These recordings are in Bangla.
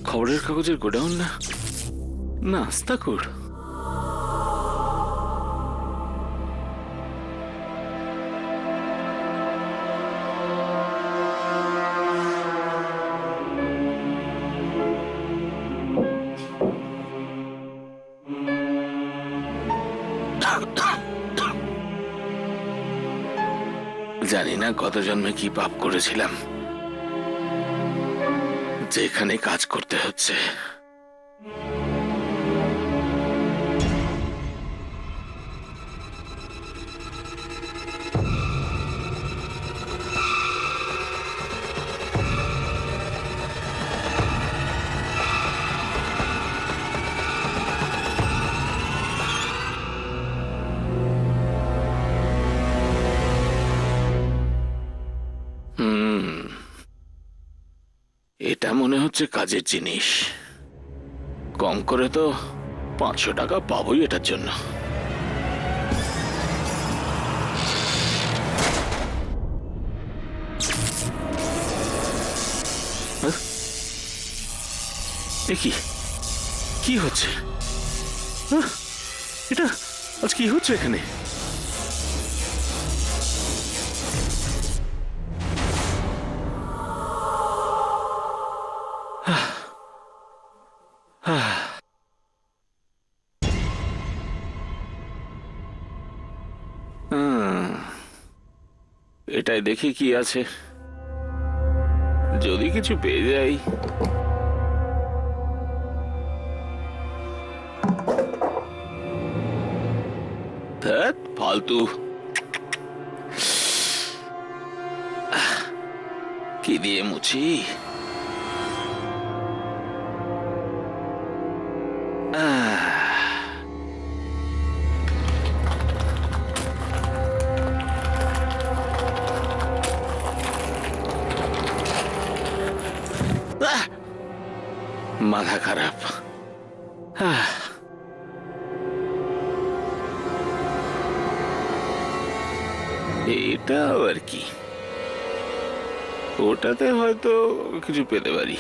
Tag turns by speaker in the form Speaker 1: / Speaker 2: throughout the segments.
Speaker 1: খবরের কাগজের গোডাউন না, নাস্তাকুর। জানি না গত জন্মে কি পাপ করেছিলাম যেখানে কাজ করতে হচ্ছে। এটা মনে হচ্ছে কাজের জিনিস। কম করে তো 500 টাকা পাবোই এটার জন্য। কি হচ্ছে? এটা আজ কি হচ্ছে এখানে? এটাই দেখি কি আছে, যদি কিছু পেয়ে যাই। ধ্যাৎ, ফালতু। কি দিয়ে মুছি? মাথা খারাপ। এটা আর কি, ওটাতে হয়তো কিছু পেতে পারি।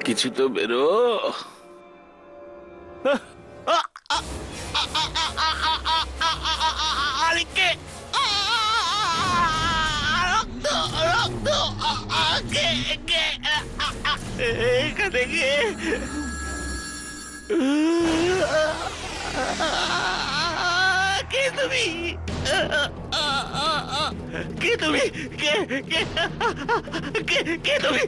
Speaker 1: কিছু তো বেরো। এখানে গিয়ে কে তুমি? কে তুমি? কে কে কে কে তুমি?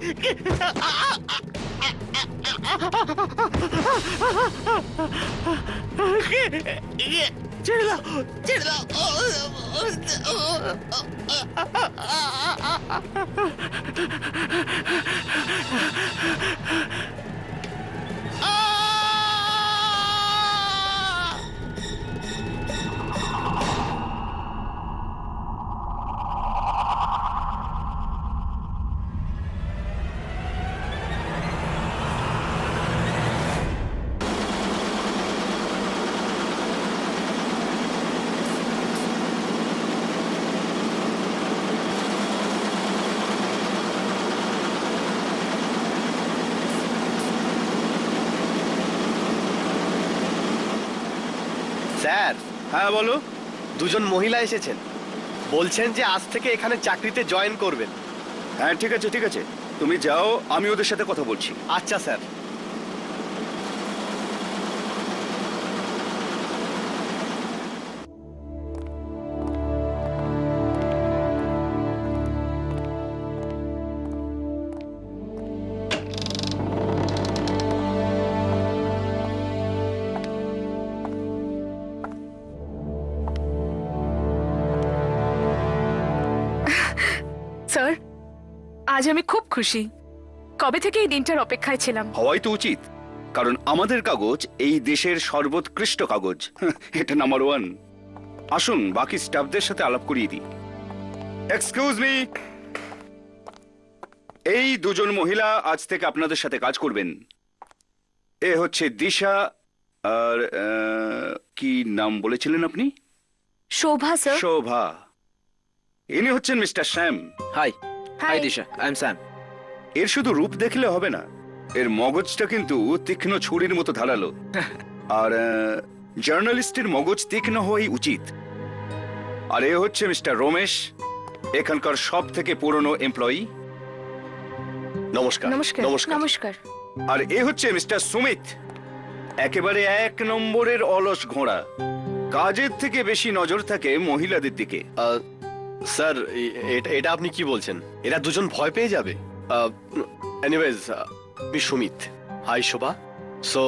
Speaker 1: ছেড়ে দাও, ছেড়ে দাও।
Speaker 2: স্যার।
Speaker 3: হ্যাঁ বলো।
Speaker 2: দুজন মহিলা এসেছেন, বলছেন যে আজ থেকে এখানে চাকরিতে জয়েন করবেন।
Speaker 3: হ্যাঁ ঠিক আছে ঠিক আছে, তুমি যাও, আমি ওদের সাথে কথা বলছি।
Speaker 2: আচ্ছা স্যার।
Speaker 4: স্যার, আজ আমি খুব খুশি। কবে থেকে এই দিনটার অপেক্ষায় ছিলাম।
Speaker 3: হওয়াই তো উচিত, কারণ আমাদের কাগজ এই দেশের সর্বোৎকৃষ্ট কাগজ। এটা নাম্বার 1। আসুন বাকি স্টাফদের সাথে আলাপ করিয়ে দিই। এক্সকিউজ মি, এই দুজন মহিলা আজ থেকে আপনাদের সাথে কাজ করবেন। এ হচ্ছে দিশা, আর কি নাম বলেছিলেন আপনি?
Speaker 5: শোভা স্যার।
Speaker 3: শোভা। ইনি হচ্ছেন mister Shyam.
Speaker 6: High
Speaker 5: high
Speaker 6: high Disha, I am Sam.
Speaker 3: এর শুধু রূপ দেখলে হবে না, এর মগজটা কিন্তু তীক্ষ্ণ ছুরির মতো ধারালো। আর জার্নালিস্টের মগজ তীক্ষ্ণ হওয়াই উচিত। আর এ হচ্ছে মিস্টার রমেশ, এখানকার সব থেকে পুরনো এমপ্লয়ি।
Speaker 2: নমস্কার।
Speaker 4: নমস্কার।
Speaker 2: নমস্কার।
Speaker 5: নমস্কার।
Speaker 3: আর এ হচ্ছে মিস্টার সুমিত, একেবারে 1 নম্বরের অলস ঘোড়া। কাজের থেকে বেশি নজর থাকে মহিলাদের দিকে।
Speaker 2: স্যার, এটা আপনি কি বলছেন? এরা দুজন ভয় পেয়ে যাবে। এনিওয়েজ, আমি Sumit. Hi Shobha. So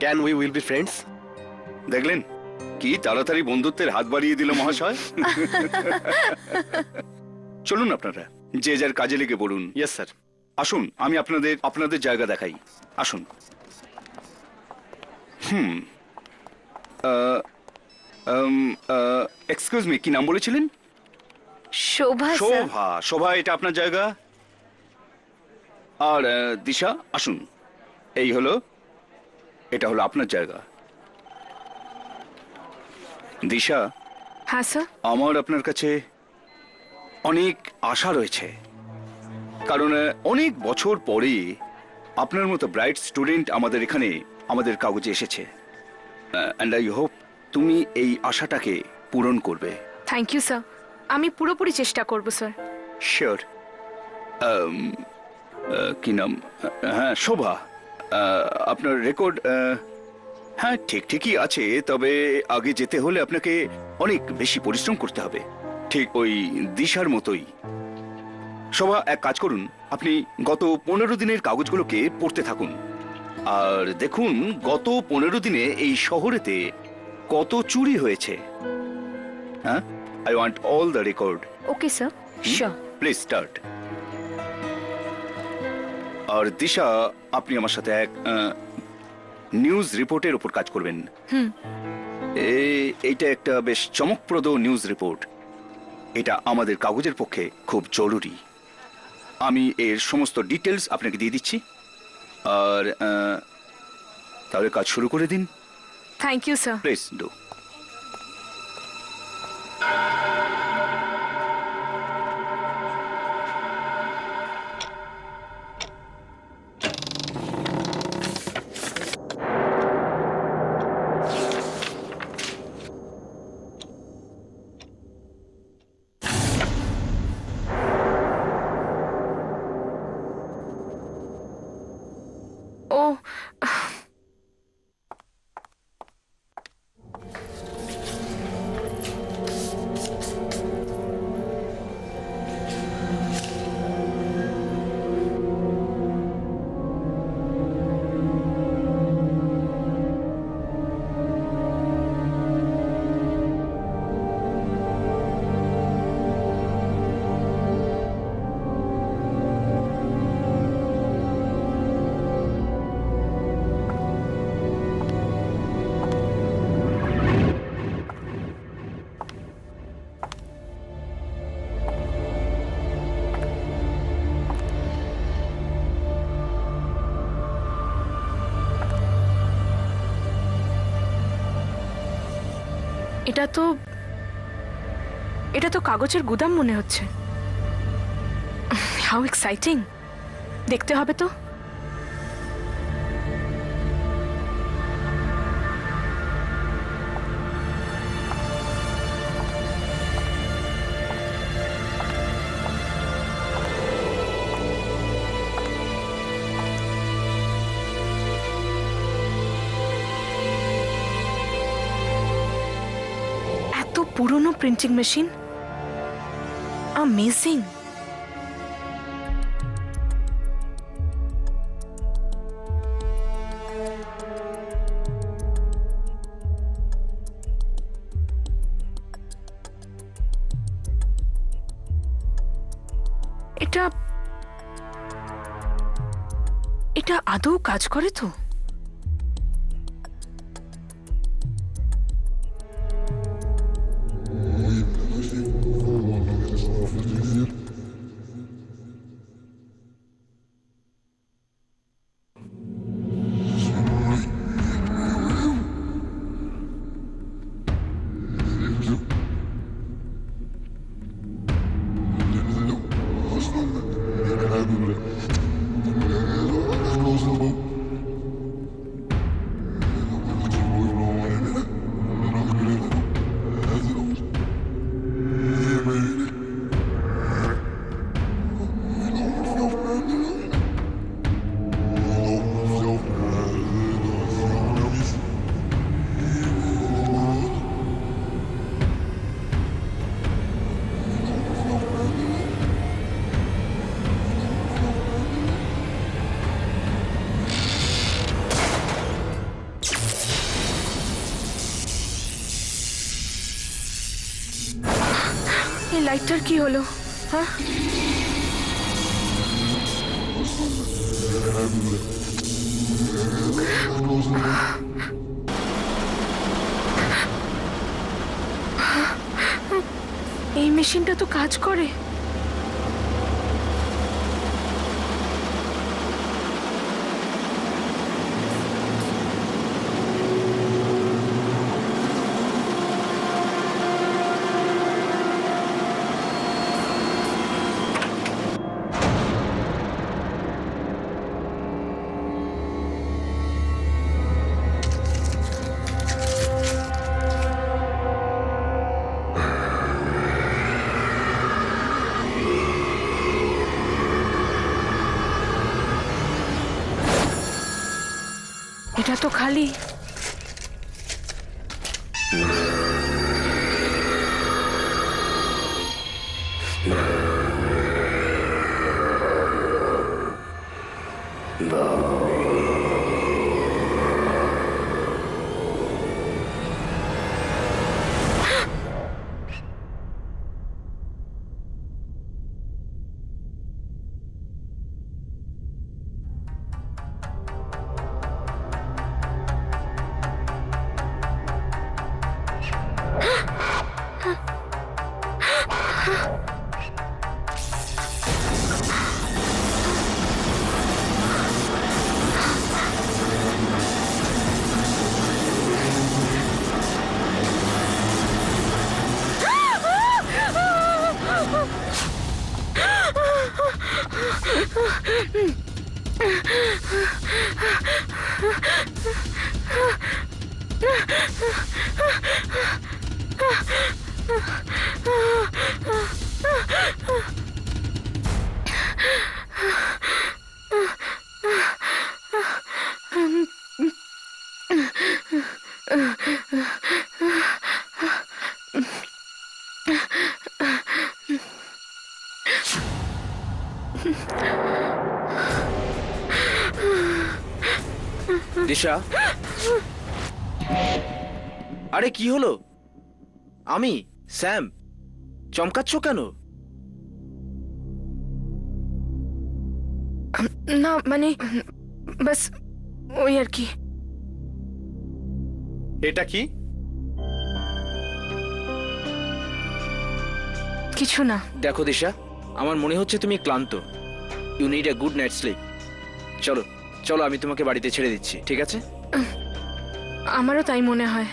Speaker 2: can we will be friends?
Speaker 3: দেখলেন কি তাড়াতাড়ি বন্ধুত্বের হাত বাড়িয়ে দিল মহাশয়। চলুন আপনারা যে যার কাজে লেগে পড়ুন।
Speaker 2: Yes sir.
Speaker 3: আসুন আমি আপনাদের জায়গা দেখাই। আসুন। এক্সকিউজ মি, কি নাম বলেছিলেন?
Speaker 5: শোভা স্যার।
Speaker 3: শোভা। শোভা, এটা আপনার জায়গা। আর দিশা, আসুন। এটা হলো আপনার জায়গা। দিশা,
Speaker 4: হ্যাঁ স্যার।
Speaker 3: আমার আপনার কাছে অনেক আশা রয়েছে, কারণ অনেক বছর পরে আপনার মতো ব্রাইট স্টুডেন্ট আমাদের এখানে আমাদের কাগজে এসেছে। অ্যান্ড আই হোপ তুমি এই আশাটাকে পূরণ করবে।
Speaker 4: থ্যাংক ইউ স্যার, আমি পুরোপুরি চেষ্টা করব স্যার।
Speaker 3: শিওর। কি নাম? হ্যাঁ, শোভা। আপনার রেকর্ড হ্যাঁ ঠিকই আছে, তবে আগে যেতে হলে আপনাকে অনেক বেশি পরিশ্রম করতে হবে, ঠিক ওই দিশার মতোই। শোভা, এক কাজ করুন, আপনি গত 15 দিনের কাগজগুলোকে পড়তে থাকুন আর দেখুন গত 15 দিনে এই শহরেতে কত চুরি হয়েছে। হ্যাঁ, I want all the record.
Speaker 5: Okay sir, sure.
Speaker 3: Please start. আর দিশা, আপনি আমার সাথে এক নিউজ রিপোর্টের উপর কাজ করবেন। এইটা একটা বেশ চমকপ্রদ নিউজ রিপোর্ট। এটা আমাদের কাগজের পক্ষে খুব জরুরি। আমি এর সমস্ত ডিটেলস আপনাকে দিয়ে দিচ্ছি। আর তাহলে কাজ শুরু করে দিন।
Speaker 4: Thank you sir.
Speaker 3: Please do.
Speaker 4: ও এটা তো কাগজের গুদাম মনে হচ্ছে। How exciting! দেখতে হবে তো। এত পুরনো প্রিন্টিং মেশিন, অ্যামেজিং। এটা আদৌ কাজ করে তো? লাইটটার কি হলো? হ্যাঁ, এই মেশিনটা তো কাজ করে। এটা তো খালি।
Speaker 6: দিশা, আরে কি হলো? আমি স্যাম, চমকাচ্ছ কেন?
Speaker 4: না মানে বাস ওই আর কি।
Speaker 2: এটা কি?
Speaker 4: কিছু না।
Speaker 6: দেখো দিশা, আমার মনে হচ্ছে তুমি ক্লান্ত। You need a good night sleep. চলো চলো, আমি তোমাকে বাড়িতে ছেড়ে দিচ্ছি, ঠিক আছে?
Speaker 4: আমারও তাই মনে হয়।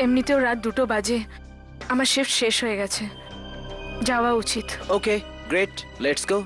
Speaker 4: এমনিতেও রাত 2টো বাজে, আমার শিফট শেষ হয়ে গেছে, যাওয়া উচিত।
Speaker 6: Okay great, let's go.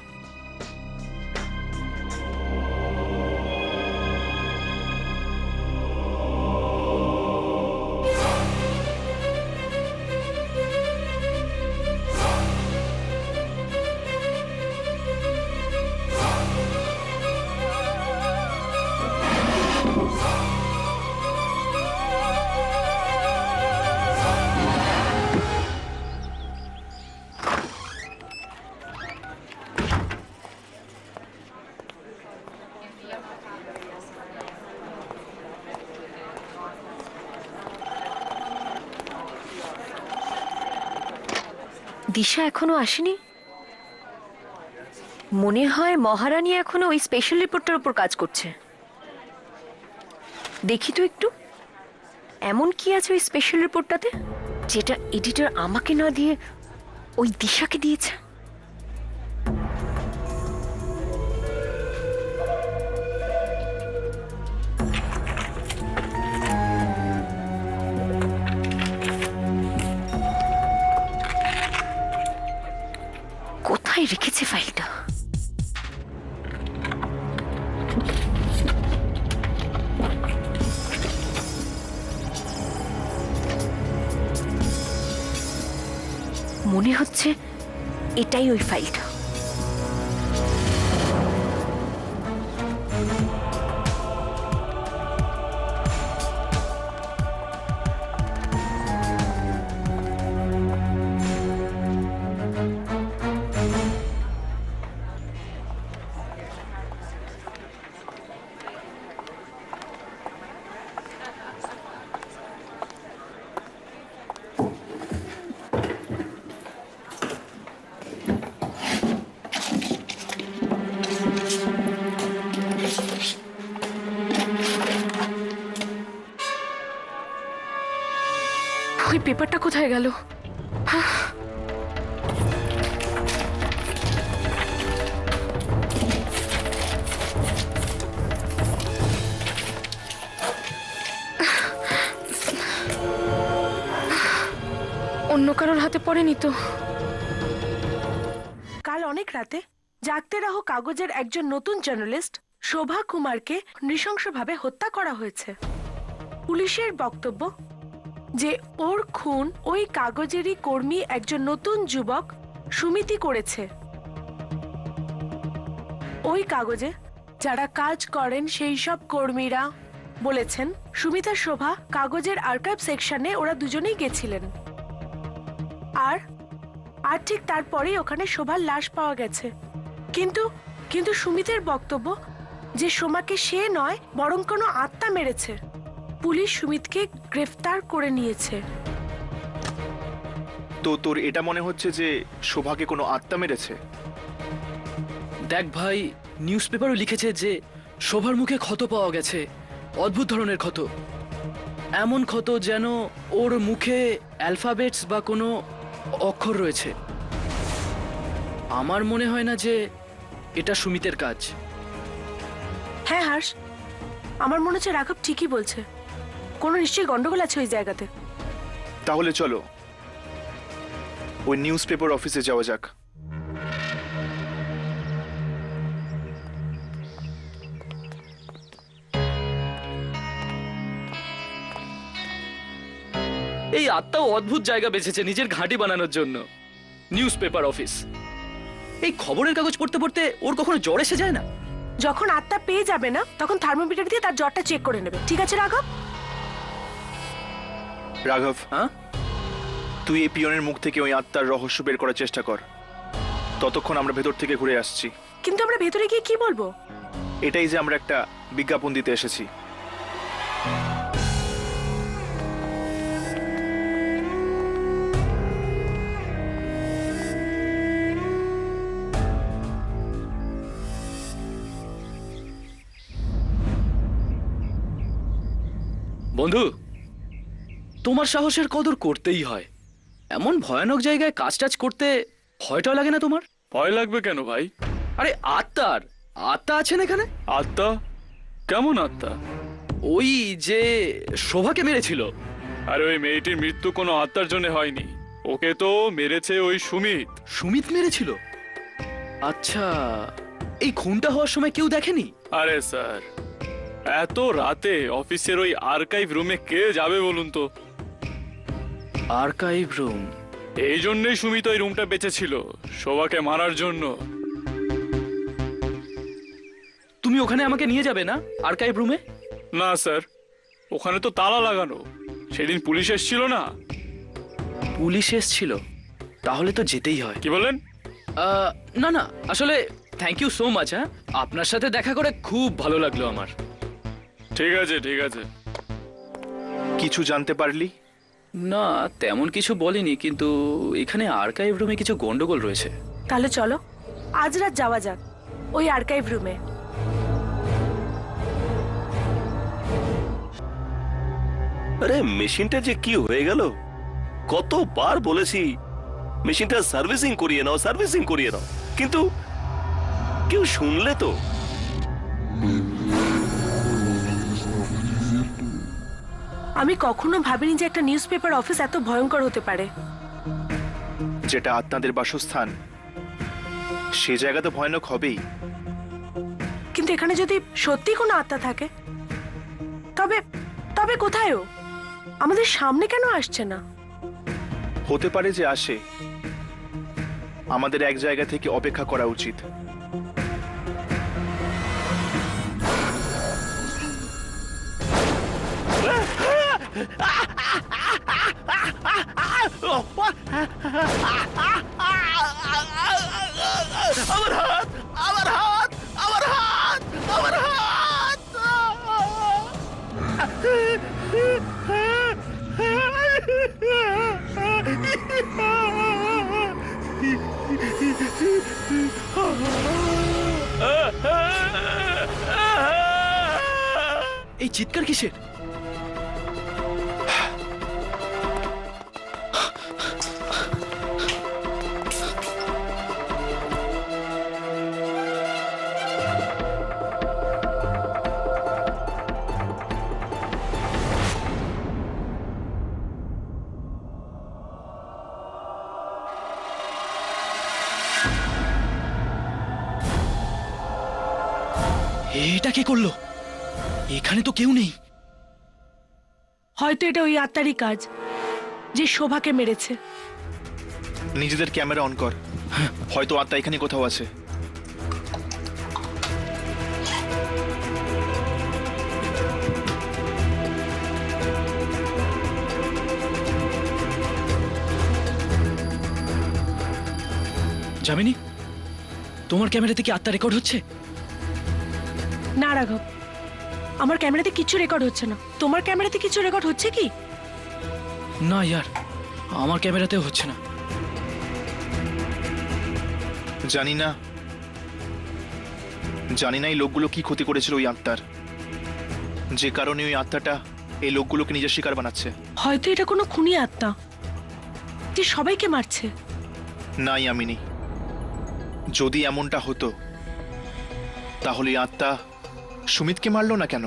Speaker 5: দিশা এখনো আসেনি। মনে হয় মহারানী এখনো ওই স্পেশাল রিপোর্টটার উপর কাজ করছে। দেখি তো একটু, এমন কি আছে ওই স্পেশাল রিপোর্টটাতে যেটা এডিটর আমাকে না দিয়ে ওই দিশাকে দিয়েছে। কোথায় রেখেছে ফাইলটা? মনে হচ্ছে এটাই ওই ফাইলটা।
Speaker 4: ওই পেপারটা কোথায় গেল? অন্য কারোর হাতে পড়েনি তো?
Speaker 7: কাল অনেক রাতে জাগতে রাহো কাগজের একজন নতুন জার্নালিস্ট শোভা কুমারকে নৃশংসভাবে হত্যা করা হয়েছে। পুলিশের বক্তব্য যে ওর খুন ওই কাগজেরই কর্মী একজন নতুন যুবক সুমিতি করেছে। ওই কাগজে যারা কাজ করেন সেই সব কর্মীরা বলেছেন সুমিতা শোভা কাগজের আর্কাইভ সেকশনে ওরা দুজনেই গেছিলেন, আর আর ঠিক তারপরেই ওখানে শোভার লাশ পাওয়া গেছে। কিন্তু কিন্তু সুমিতের বক্তব্য যে সোমাকে সে নয় বরং কোনো আত্মা মেরেছে। পুলিশ সুমিতকে গ্রেফতার করে নিয়েছে।
Speaker 8: তো তোর এটা মনে হচ্ছে যে শোভাকে কোনো আত্মা মেরেছে?
Speaker 9: দেখ ভাই, নিউজ পেপারও লিখেছে যে শোভার মুখে ক্ষত পাওয়া গেছে, অদ্ভুত ধরনের ক্ষত, এমন ক্ষত যেন ওর মুখে অ্যালফাবেটস বা কোনো অক্ষর রয়েছে। আমার মনে হয় না যে এটা সুমিতের কাজ।
Speaker 7: হ্যাঁ হর্ষ, আমার মনে হচ্ছে রাঘব ঠিকই বলছে, কোনো নিশ্চয়ই গন্ডগোল আছে ওই জায়গাতে।
Speaker 8: তাহলে চলো ওই নিউজ পেপার অফিসে যাওয়া যাক।
Speaker 9: এই আত্মাও অদ্ভুত জায়গা বেছেছে নিজের ঘাঁটি বানানোর জন্য, নিউজ পেপার অফিস। এই খবরের কাগজ পড়তে পড়তে ওর কখনো জ্বর এসে যায় না?
Speaker 7: যখন আত্মা পেয়ে যাবে না তখন থার্মোমিটার দিয়ে তার জ্বরটা চেক করে নেবে, ঠিক আছে রাঘব?
Speaker 8: রাঘব,
Speaker 9: হ্যাঁ,
Speaker 8: তুই এই পিয়নের মুখ থেকে ওই আত্মার রহস্য বের করার চেষ্টা কর, ততক্ষণ আমরা ভেতর থেকে ঘুরে আসছি।
Speaker 7: কিন্তু আমরা ভেতরে গিয়ে কি বলবো?
Speaker 8: এটাই যে আমরা একটা বিজ্ঞাপন দিতে এসেছি।
Speaker 9: বন্ধু, তোমার সাহসের কদর করতেই হয়। এমন ভয়ানক জায়গায় কাজ টাজ করতে ভয়টাও লাগে না তোমার?
Speaker 1: ভয় লাগবে কেন ভাই?
Speaker 9: আরে আত্মা আছেন এখানে।
Speaker 1: আত্মা? কেমন আত্মা?
Speaker 9: ওই যে শোভাকে মেরেছিল।
Speaker 1: আর ওই মেয়েটির মৃত্যু কোনো আত্মার জন্য হয়নি, ওকে তো মেরেছে ওই সুমিত।
Speaker 9: সুমিত মেরেছিল? আচ্ছা, এই খুনটা হওয়ার সময় কেউ দেখেনি?
Speaker 1: আরে স্যার, এত রাতে অফিসের ওই আর্কাইভ রুমে কে যাবে বলুন তো?
Speaker 9: Archive room?
Speaker 1: এই জন্যই সুমিত ওই রুমটা বেঁচেছিল, শোভাকে মারার জন্য।
Speaker 9: তুমি ওখানে আমাকে নিয়ে যাবে না, আর্কাইভ রুমে?
Speaker 1: না স্যার, ওখানে তো তালা লাগানো, সেদিন পুলিশ এসেছিল না।
Speaker 9: পুলিশ এসেছিল? তাহলে তো যেতেই হয়।
Speaker 1: কি বলেন?
Speaker 9: না না, আসলে থ্যাংক ইউ সো মাচ। হ্যাঁ, আপনার সাথে দেখা করে খুব ভালো লাগলো আমার।
Speaker 1: ঠিক আছে ঠিক আছে।
Speaker 8: কিছু জানতে পারলি?
Speaker 9: না, তেমন কিছু বলিনি, কিন্তু এখানে আর্কাইভ রুমে কিছু গন্ডগোল রয়েছে।
Speaker 7: তাহলে চলো আজ রাত যাওয়া যাক ওই আর্কাইভ রুমে।
Speaker 10: আরে মেশিনটা যে কি হয়ে গেল, কতবার বলেছি মেশিনটা সার্ভিসিং করিয়ে নাও, কিন্তু কেউ শুনলে তো?
Speaker 7: আমি কখনো ভাবিনি যে একটা নিউজ পেপার অফিস এত ভয়ঙ্কর হতে পারে।
Speaker 8: যেটা আত্মাদের বাসস্থান, সে জায়গা তো ভয়ানক হবেই।
Speaker 7: কিন্তু এখানে যদি সত্যি কোনো আত্মা থাকে তবে তবে কোথায় ও? আমাদের সামনে কেন আসছে না?
Speaker 8: হতে পারে যে আসে, আমাদের এক জায়গা থেকে অপেক্ষা করা উচিত।
Speaker 10: আমার হাত, আমার হাত, আমার হাত, আমার হাত!
Speaker 9: এই চিৎকার কিসের? কে করলো? এখানে তো কেউ নেই।
Speaker 7: হয়তো এটা ওই আত্মারই কাজ যে শোভাকে মেরেছে।
Speaker 8: নিজেদের ক্যামেরা অন কর। হয়তো আত্মা এখানে কোথাও আছে।
Speaker 9: যামিনী, তোমার ক্যামেরাতে কি আত্মা রেকর্ড হচ্ছে?
Speaker 7: না রাঘব, আমার ক্যামেরাতে কিছু রেকর্ড হচ্ছে না। তোমার ক্যামেরাতে কিছু রেকর্ড হচ্ছে কি?
Speaker 9: না ইয়ার, আমার ক্যামেরাতেও হচ্ছে না।
Speaker 8: জানি না এই লোকগুলো কি ক্ষতি করেছিল ওই আত্মার, যে কারণে ওই আত্মাটা এই লোকগুলোকে নিজের শিকার বানাচ্ছে।
Speaker 7: হয়তো এটা কোনো খুনি আত্মা যে সবাইকে মারছে।
Speaker 8: না ইয়ামিনী, যদি এমনটা হতো তাহলে এই আত্মা সুমিতকে মারলো না কেন?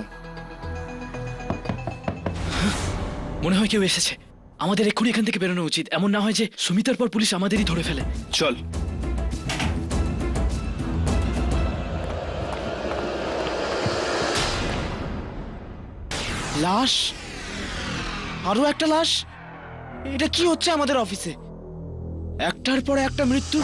Speaker 9: মনে হয় কেউ এসেছে। আমাদের এক্ষুনি এখান থেকে বেরোনো উচিত, এমন না হয় যে সুমিতার পর পুলিশ আমাদেরই ধরে ফেলে।
Speaker 8: চল।
Speaker 6: লাশ, আরো একটা লাশ। এটা কি হচ্ছে আমাদের অফিসে? একটার পর একটা মৃত্যু।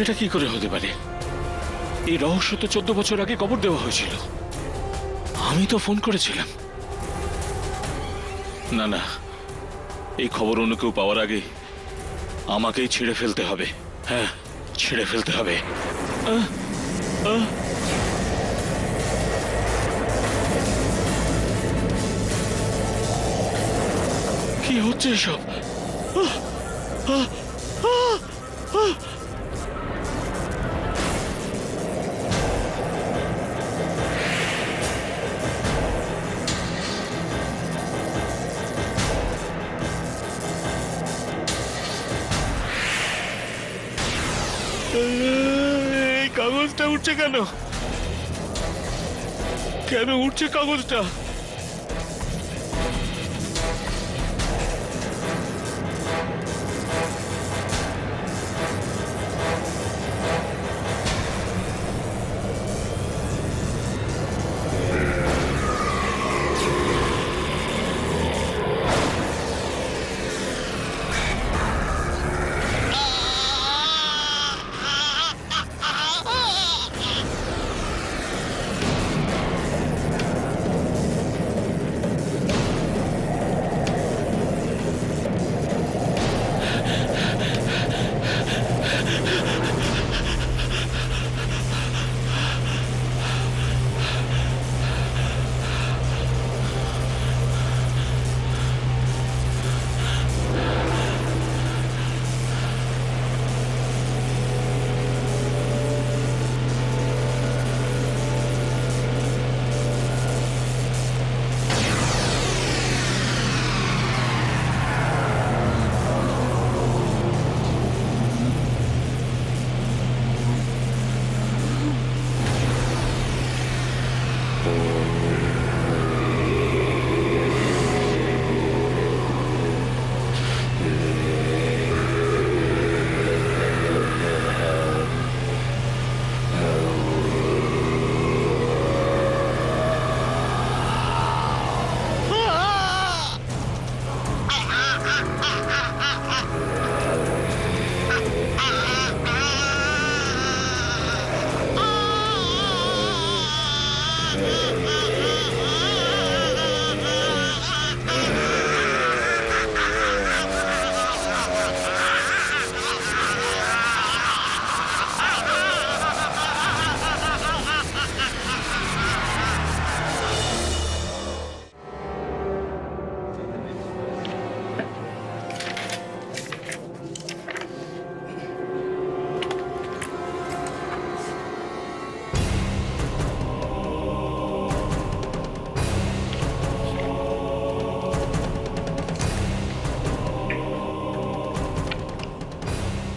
Speaker 1: এটা কি করে হতে পারে? এই রহস্য তো 14 বছর আগে কবর দেওয়া হয়েছিল। আমি তো ফোন করেছিলাম। না না, এই খবর অন্য কেউ পাওয়ার আগে আমাকেই ছিঁড়ে ফেলতে হবে। হ্যাঁ, ছিঁড়ে ফেলতে হবে। কি হচ্ছে এসব? এই কাগজটা উঠছে কেন? কেন উঠছে কাগজটা?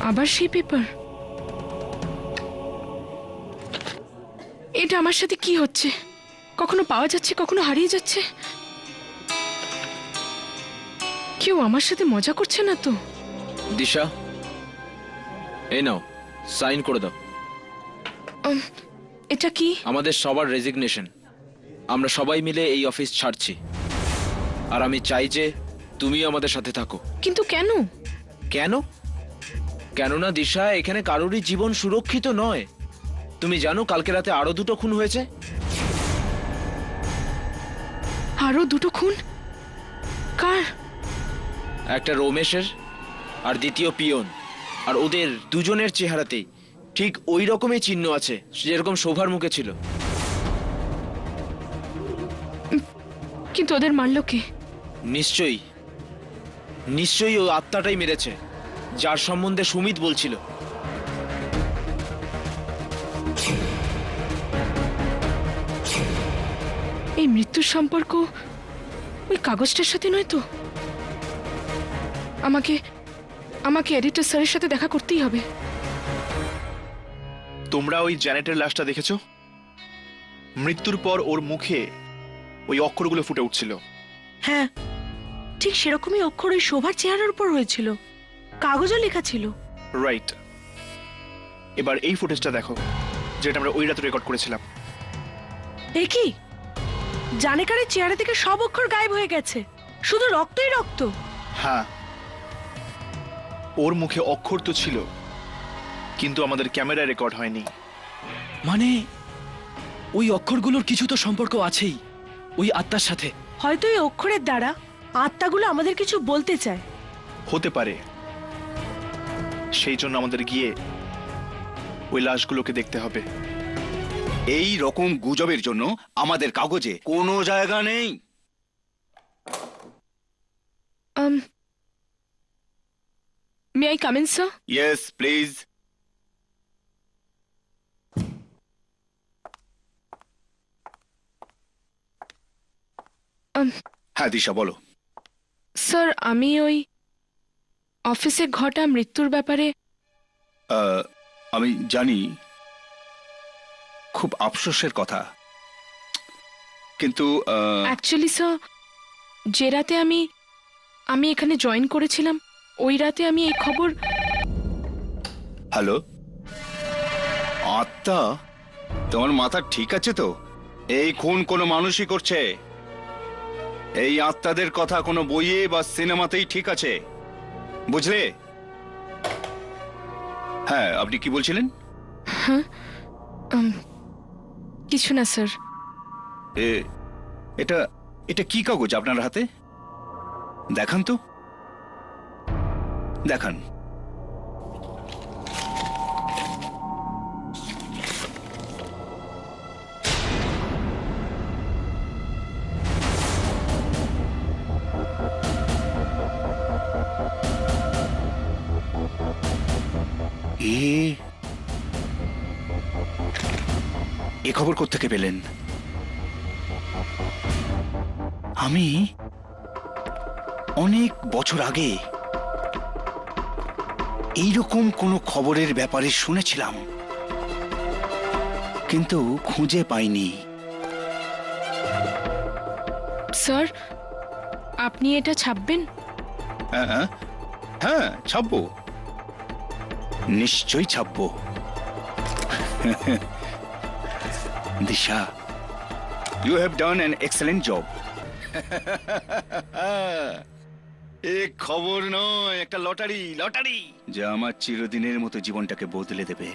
Speaker 4: আবার সেই পেপার? এটা আমার সাথে কি হচ্ছে? কখনো পাওয়া যাচ্ছে, কখনো হারিয়ে যাচ্ছে। কেউ আমার সাথে মজা করছে না তো?
Speaker 6: দিশা, এই নাও, সাইন করে দাও।
Speaker 4: এটা কি?
Speaker 6: আমাদের সবার রেজিগনেশন। আমরা সবাই মিলে এই অফিস ছাড়ছি। আর আমি চাই যে তুমি আমাদের সাথে থাকো।
Speaker 4: কিন্তু কেন?
Speaker 6: কেন? কেননা দিশা, এখানে কারোরই জীবন সুরক্ষিত নয়। তুমি জানো কালকে রাতে আরো 2টো খুন হয়েছে।
Speaker 4: আরো 2টো খুন? কার?
Speaker 6: একটা রমেশের আর দ্বিতীয় পিয়ন। আর ওদের দুজনের চেহারাতেই ঠিক ওই রকমই চিহ্ন আছে যেরকম শোভার মুখে ছিল।
Speaker 4: কিন্তু ওদের মারলো কে?
Speaker 6: নিশ্চয়ই নিশ্চয়ই ও আত্মাটাই মেরেছে, যার সম্বন্ধে সুমিত বলছিল।
Speaker 4: এই মৃত্যুর সম্পর্ক ওই কাগজটার সাথে নয় তো? আমাকে আমাকে এডিটর স্যারের সাথে দেখা করতেই হবে।
Speaker 8: তোমরা ওই জ্যানেটের লাশটা দেখেছো? মৃত্যুর পর ওর মুখে ওই অক্ষরগুলো ফুটে উঠছিল।
Speaker 7: হ্যাঁ, ঠিক সেরকমই অক্ষর ওই শোভার চেহারার উপর হয়েছিল, কাগজও লেখা ছিল।
Speaker 8: রাইট। এবার এই ফুটেজটা দেখো, যেটা আমরা ওই রাতে রেকর্ড করেছিলাম।
Speaker 7: এ কি? জানেকারের চেহারা থেকে সব অক্ষর গায়েব হয়ে গেছে, শুধু রক্তই রক্ত।
Speaker 8: হ্যাঁ, ওর মুখে অক্ষর তো ছিল, কিন্তু আমাদের ক্যামেরায় রেকর্ড হয়নি।
Speaker 9: মানে ওই অক্ষরগুলোর কিছু তো সম্পর্ক আছেই ওই আত্মার সাথে।
Speaker 7: হয়তো এই অক্ষরের দ্বারা আত্মাগুলো আমাদের কিছু বলতে চায়।
Speaker 8: হতে পারে, সেই জন্য আমাদের গিয়ে ওই লাশগুলোকে দেখতে হবে।
Speaker 3: এই রকম গুজবের জন্য আমাদের কাগজে কোনো জায়গা নেই।
Speaker 4: May I come in, sir?
Speaker 3: Yes please. হ্যাঁ দিশা, বলো।
Speaker 4: স্যার, আমি ওই অফিসে ঘটা মৃত্যুর ব্যাপারে
Speaker 3: আমি জানি, খুব আফসোসের কথা, কিন্তু
Speaker 4: অ্যাকচুয়ালি স্যার, যে রাতে আমি এখানে জয়েন করেছিলাম ওই রাতে আমি এই খবর।
Speaker 3: হ্যালো, আত্মা, তোমার মাথা ঠিক আছে তো? এই খুন কোনো মানুষই করছে। এই আত্মাদের কথা কোনো বইয়ে বা সিনেমাতেই ঠিক আছে, বুঝলে? হ্যাঁ, আপনি কি বলছিলেন?
Speaker 4: কিছু না স্যার।
Speaker 3: এটা এটা কি কাগজ আপনার হাতে? দেখান তো, দেখান। এ খবর কোত্থেকে পেলেন? আমি অনেক বছর আগে এইরকম কোনো খবরের ব্যাপারে শুনেছিলাম, কিন্তু খুঁজে পাইনি।
Speaker 4: স্যার, আপনি এটা ছাপবেন?
Speaker 3: হ্যাঁ হ্যাঁ, ছাপবো, নিশ্চয়ই ছাপবো। দিশা, you have done an excellent job. এ খবর নয়, একটা লটারি, লটারি যা আমার চিরদিনের মতো জীবনটাকে বদলে দেবে।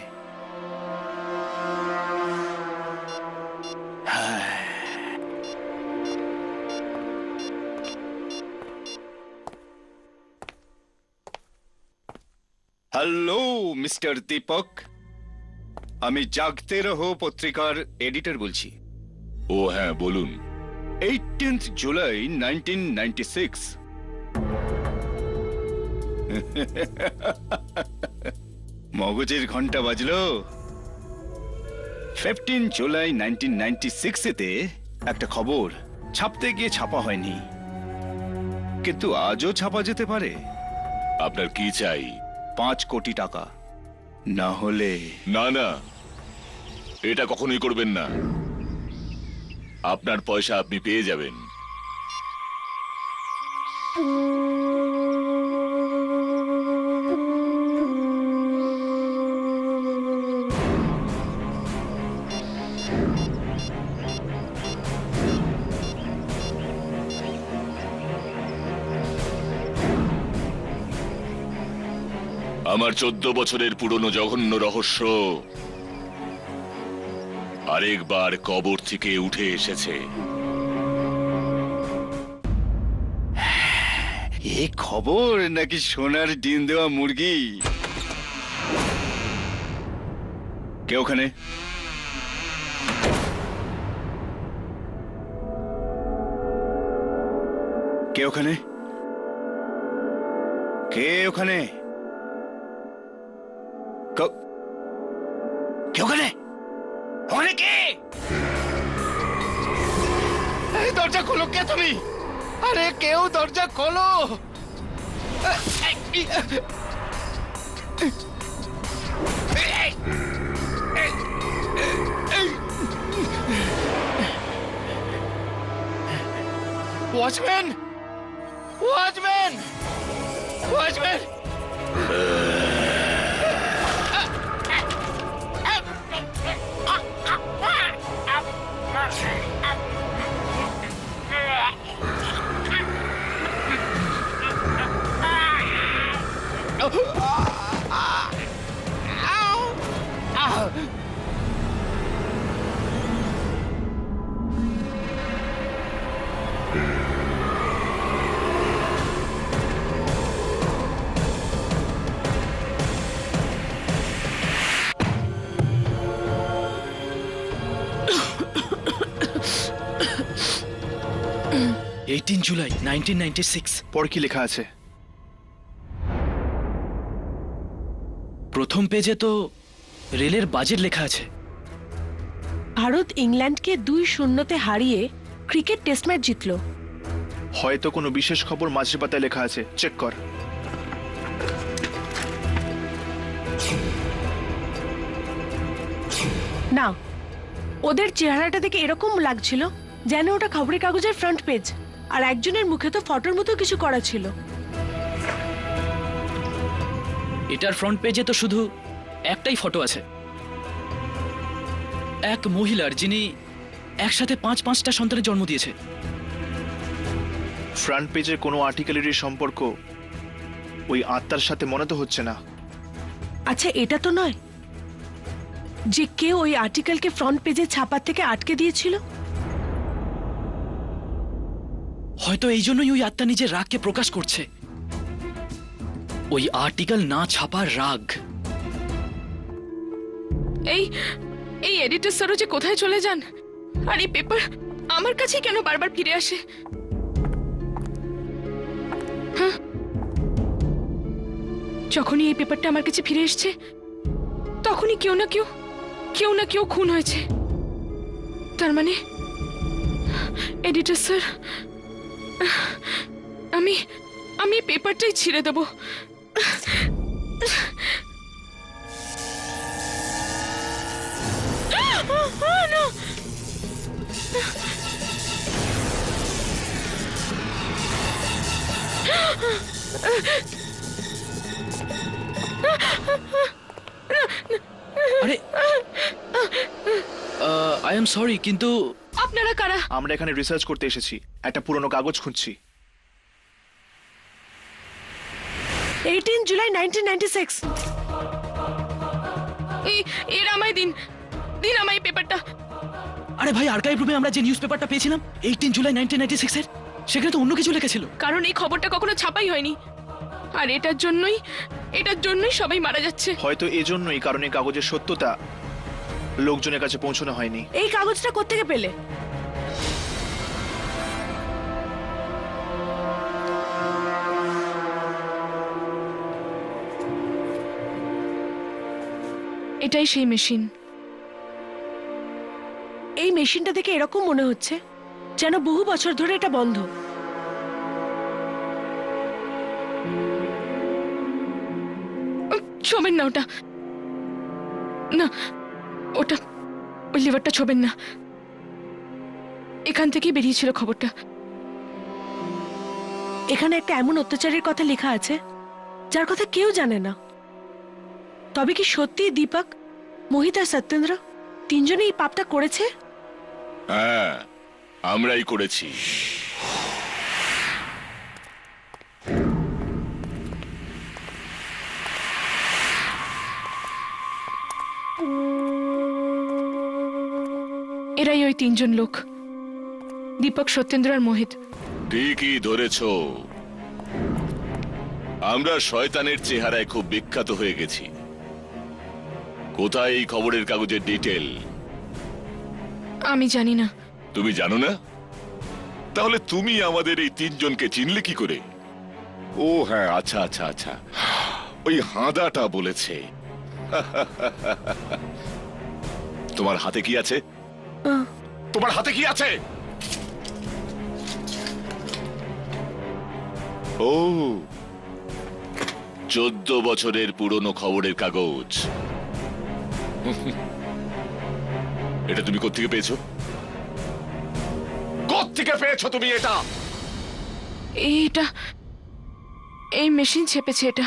Speaker 3: হ্যালো মিস্টার দীপক, আমি জাগতে রহো পত্রিকার এডিটর বলছি।
Speaker 11: ও হ্যাঁ, বলুন।
Speaker 3: 18th জুলাই 1996। মগজের ঘন্টা বাজলো। 15 জুলাই 1996-এতে একটা খবর ছাপতে গিয়ে ছাপা হয়নি, কিন্তু আজও ছাপা যেতে পারে।
Speaker 11: আপনার কি চাই?
Speaker 3: 5 কোটি টাকা, না হলে
Speaker 11: না না, এটা কখনোই করবেন না। আপনার পয়সা আপনি পেয়ে যাবেন। আমার 14 বছরের পুরনো জঘন্য রহস্য আরেকবার কবর থেকে উঠে এসেছে।
Speaker 3: এ খবর নাকি সোনার ডিম দেওয়া মুরগি? কে ওখানে? কে ওখানে? কে ওখানে? কে ওখানে? ওখানে কে?
Speaker 10: দরজা খোলো, কে তুমি? আরে কেউ দরজা খোলো। Watchman, watchman, watchman!
Speaker 9: জুলাই 1996।
Speaker 8: পর কি লেখা আছে?
Speaker 9: প্রথম পেজে তো রেলের বাজেট লেখা আছে।
Speaker 7: ভারত ইংল্যান্ডকে 2-0 হারিয়ে ক্রিকেট টেস্ট ম্যাচ জিতলো।
Speaker 8: হয়তো কোনো বিশেষ খবর মাঝের পাতায় লেখা আছে, চেক কর।
Speaker 7: না, ওদের চেহারাটা দেখে এরকম লাগছিল যেন ওটা খবরের কাগজের ফ্রন্ট পেজ, আর একজনের মুখে তো ফটোর মতো কিছু করা ছিল।
Speaker 9: এটার ফ্রন্ট পেজে তো শুধু একটাই ফটো আছে, এক মহিলার যিনি একসাথে 5-5টা সন্তানের জন্ম দিয়েছে।
Speaker 8: ফ্রন্ট পেজে কোনো আর্টিকেলেরই সম্পর্ক ওই আত্মার সাথে মনে তো হচ্ছে না।
Speaker 7: আচ্ছা, এটা তো নয় যে কেউ ওই আর্টিকেলকে ফ্রন্ট পেজে ছাপার থেকে আটকে দিয়েছিল?
Speaker 9: হয়তো এই জন্যই ওই আত্মা নিজের রাগকে প্রকাশ করছে, ওই আর্টিকেল না ছাপার রাগ।
Speaker 4: এই এই এডিটর স্যারও যে কোথায় চলে যান, আর এই পেপার আমার কাছে কেন বারবার ফিরে আসে? হ্যাঁ, যখনই এই পেপারটা আমার কাছে ফিরে এসছে তখনই কেউ না কেউ খুন হয়েছে। তার মানে এডিটর স্যার, আমি পেপারটাই ছিঁড়ে দেবো।
Speaker 9: আরে আই এম সরি, কিন্তু
Speaker 4: আপনারা কারা?
Speaker 8: আমরা এখানে রিসার্চ করতে এসেছি, একটা পুরনো কাগজ খুঁজছি।
Speaker 7: 18 জুলাই 1996।
Speaker 4: এর আমায় দিন আমায় এই পেপারটা।
Speaker 9: আরে ভাই, আর্কাইভ রুমে আমরা যে নিউজ পেপারটা পেয়েছিলাম 18 জুলাই 1996 এর, সেখানে তো অন্য কিছু লেখা ছিল।
Speaker 4: কারণ এই খবরটা কখনো ছাপাই হয়নি, আর এটার জন্যই সবাই মারা যাচ্ছে।
Speaker 8: হয়তো এজন্যই কারণে কাগজের সত্যতা লোকজনের কাছে পৌঁছানো হয়নি।
Speaker 7: এই কাগজটা কোত্থেকে পেলে?
Speaker 4: এটাই সেই মেশিন।
Speaker 7: এই মেশিনটা দেখে এরকম মনে হচ্ছে যেন বহু বছর ধরে এটা বন্ধ।
Speaker 4: ছোবেন না ওটা, না ওটা, ওই লিভারটা ছোবেন না। এখান থেকেই বেরিয়েছিল খবরটা।
Speaker 7: এখানে একটা এমন অত্যাচারের কথা লেখা আছে যার কথা কেউ জানে না। তবে কি সত্যি দীপক, মোহিত আর সত্যেন্দ্র তিনজনে এই পাপটা করেছে?
Speaker 11: হ্যাঁ, আমরাই করেছি।
Speaker 4: এরাই ওই তিনজন লোক, দীপক, সত্যেন্দ্র আর মোহিত।
Speaker 11: ঠিকই ধরেছ, আমরা শয়তানের চেহারায় খুব বিখ্যাত হয়ে গেছি। কোথায় এই খবরের কাগজের ডিটেল?
Speaker 4: আমি জানি না।
Speaker 11: তুমি জানো না? তাহলে তুমি আমাদের এই তিনজনকে চিনলে কি করে? ও হ্যাঁ, আচ্ছা আচ্ছা আচ্ছা, ওই হাঁদাটা বলেছে। তোমার হাতে কি আছে? তোমার হাতে কি আছে? ও, 14 বছরের পুরনো খবরের কাগজ। এটা তুমি কোত্থেকে পেয়েছো? কোত্থেকে পেয়েছো তুমি এটা?
Speaker 4: এটা এই মেশিন ছেপেছে এটা।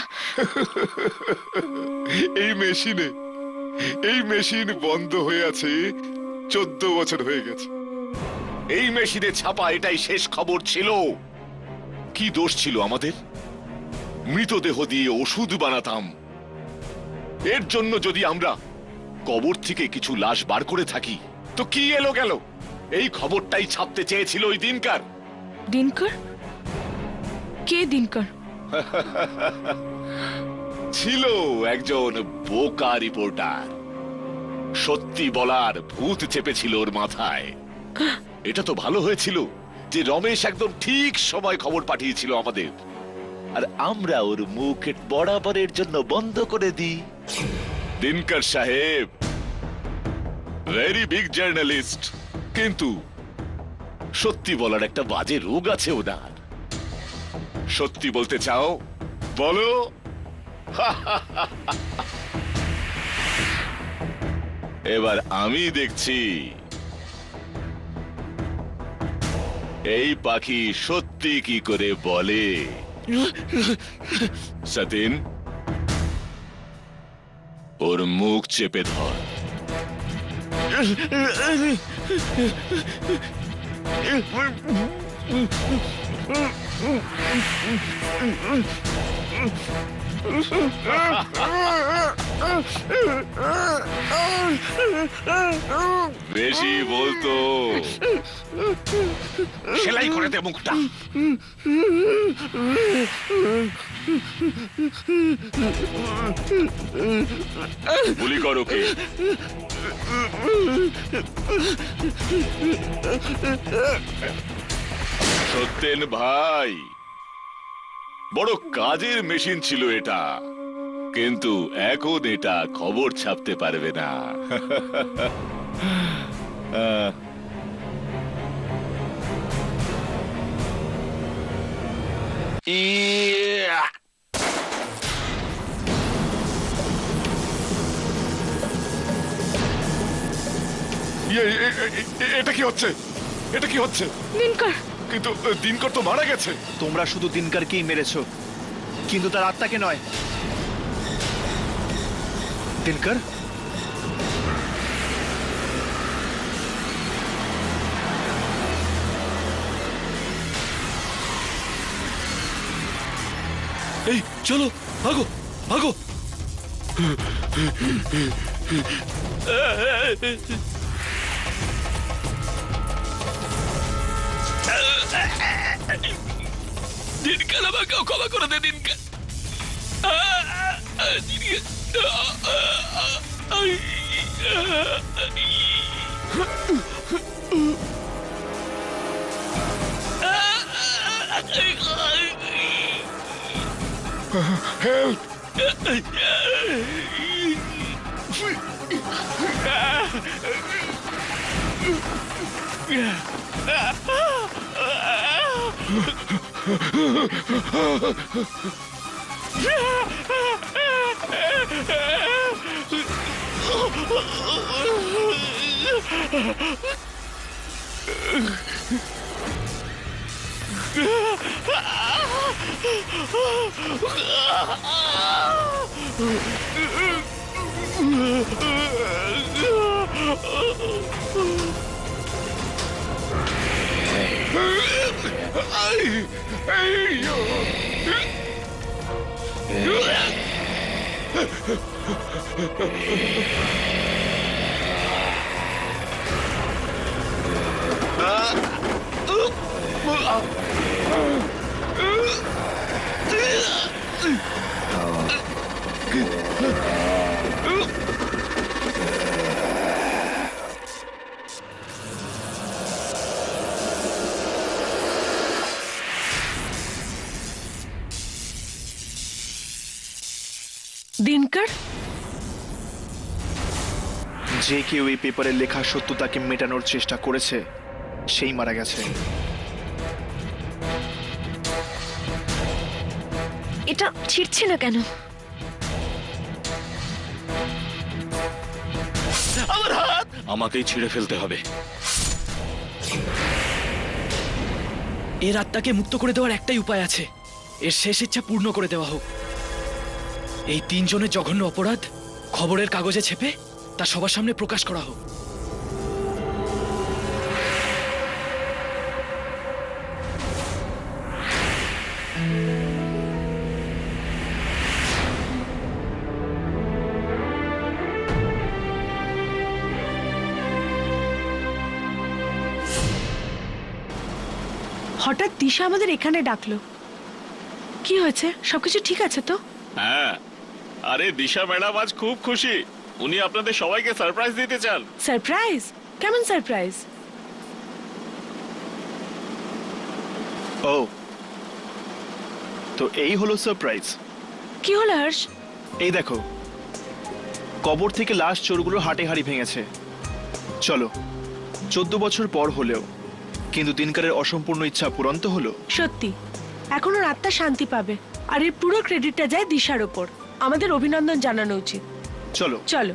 Speaker 11: এই মেশিন বন্ধ হয়ে আছে 14 বছর হয়ে গেছে। এই মেশিনে ছাপা এটাই শেষ খবর ছিল। কি দোষ ছিল আমাদের? মৃতদেহ দিয়ে ওষুধ বানাতাম। এর জন্য যদি আমরা কবর থেকে কিছু লাশ বার করে থাকি, তো কি এলো গেল? এই খবরটাই ছাপতে চেয়েছিল ওই দিনকার।
Speaker 4: দিনকর? কে দিনকর?
Speaker 11: ছিল একজন বোকা রিপোর্টার। সত্যি বলার ভূত চেপেছিল ওর মাথায়। এটা তো ভালো হয়েছিল যে রমেশ একদম ঠিক সময় খবর পাঠিয়েছিল আমাদের, আর আমরা ওর মুখ বরাবরের জন্য বন্ধ করে দিই। দিনকর সাহেব ভেরি বিগ জার্নালিস্ট, কিন্তু সত্যি বলার একটা বাজে রোগ আছে ওনার। সত্যি বলতে চাও? বলো। এবার আমি দেখছি এই পাখি সত্যি কি করে বলে। সতীন, ওর মুখ চেপে ধর। বেশি বলতো সেলাই করে দে মুখটা। গুলি করো কি? সত্যেন ভাই, বড় কাজের মেশিন ছিল এটা, কিন্তু এখন এটা খবর ছাপতে পারবে না। এটা কি হচ্ছে? এটা কি হচ্ছে?
Speaker 4: দিনকর।
Speaker 11: কিন্তু দিনকর তো মারা গেছে।
Speaker 8: তোমরা শুধু দিনকারকেই মেরেছো, কিন্তু তার আত্মাকে নয়। দিনকর,
Speaker 1: এই চলো, ভাগো ভাগো। দিনকাল, আমাকেও ক্ষমা করে দে দিনকাল।
Speaker 11: Help!
Speaker 7: দিনকর,
Speaker 8: যে কেউ এই পেপারের লেখা সত্যতাকে মেটানোর চেষ্টা করেছে সেই মারা গেছে।
Speaker 5: এটা ছিঁড়ছে না কেন?
Speaker 10: আমার হাত!
Speaker 1: আমাকেই ছিঁড়ে ফেলতে হবে।
Speaker 9: এর আত্মাকে মুক্ত করে দেওয়ার একটাই উপায় আছে, এর শেষ ইচ্ছা পূর্ণ করে দেওয়া হোক। এই তিনজনের জঘন্য অপরাধ খবরের কাগজে ছেপে তা সবার সামনে প্রকাশ করা হোক।
Speaker 7: হঠাৎ দিশা আমাদের এখানে ডাকলো, কি হয়েছে? সবকিছু ঠিক আছে তো?
Speaker 11: হ্যাঁ, আরে দিশা ম্যাডাম আজ খুব খুশি। উনি আপনাদের সবাইকে সারপ্রাইজ দিতে চান।
Speaker 7: সারপ্রাইজ? কেমন সারপ্রাইজ?
Speaker 8: ও, তো এই হলো সারপ্রাইজ।
Speaker 7: কি হলো হর্ষ?
Speaker 8: এই দেখো, কবর থেকে লাশ চোরগুলো হাটে হাড়ি ভেঙেছে। চলো, 14 বছর পর হলেও কিন্তু দিনকারের অসম্পূর্ণ ইচ্ছা পূরণ তো হলো।
Speaker 7: সত্যি, এখন ওর আত্মা শান্তি পাবে। আর এর পুরো ক্রেডিটটা যায় দিশার ওপর। আমাদের অভিনন্দন জানানো উচিত।
Speaker 8: চলো
Speaker 7: চলো।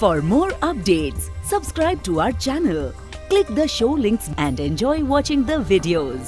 Speaker 12: For more updates, subscribe to our channel, click the show links and enjoy watching the videos.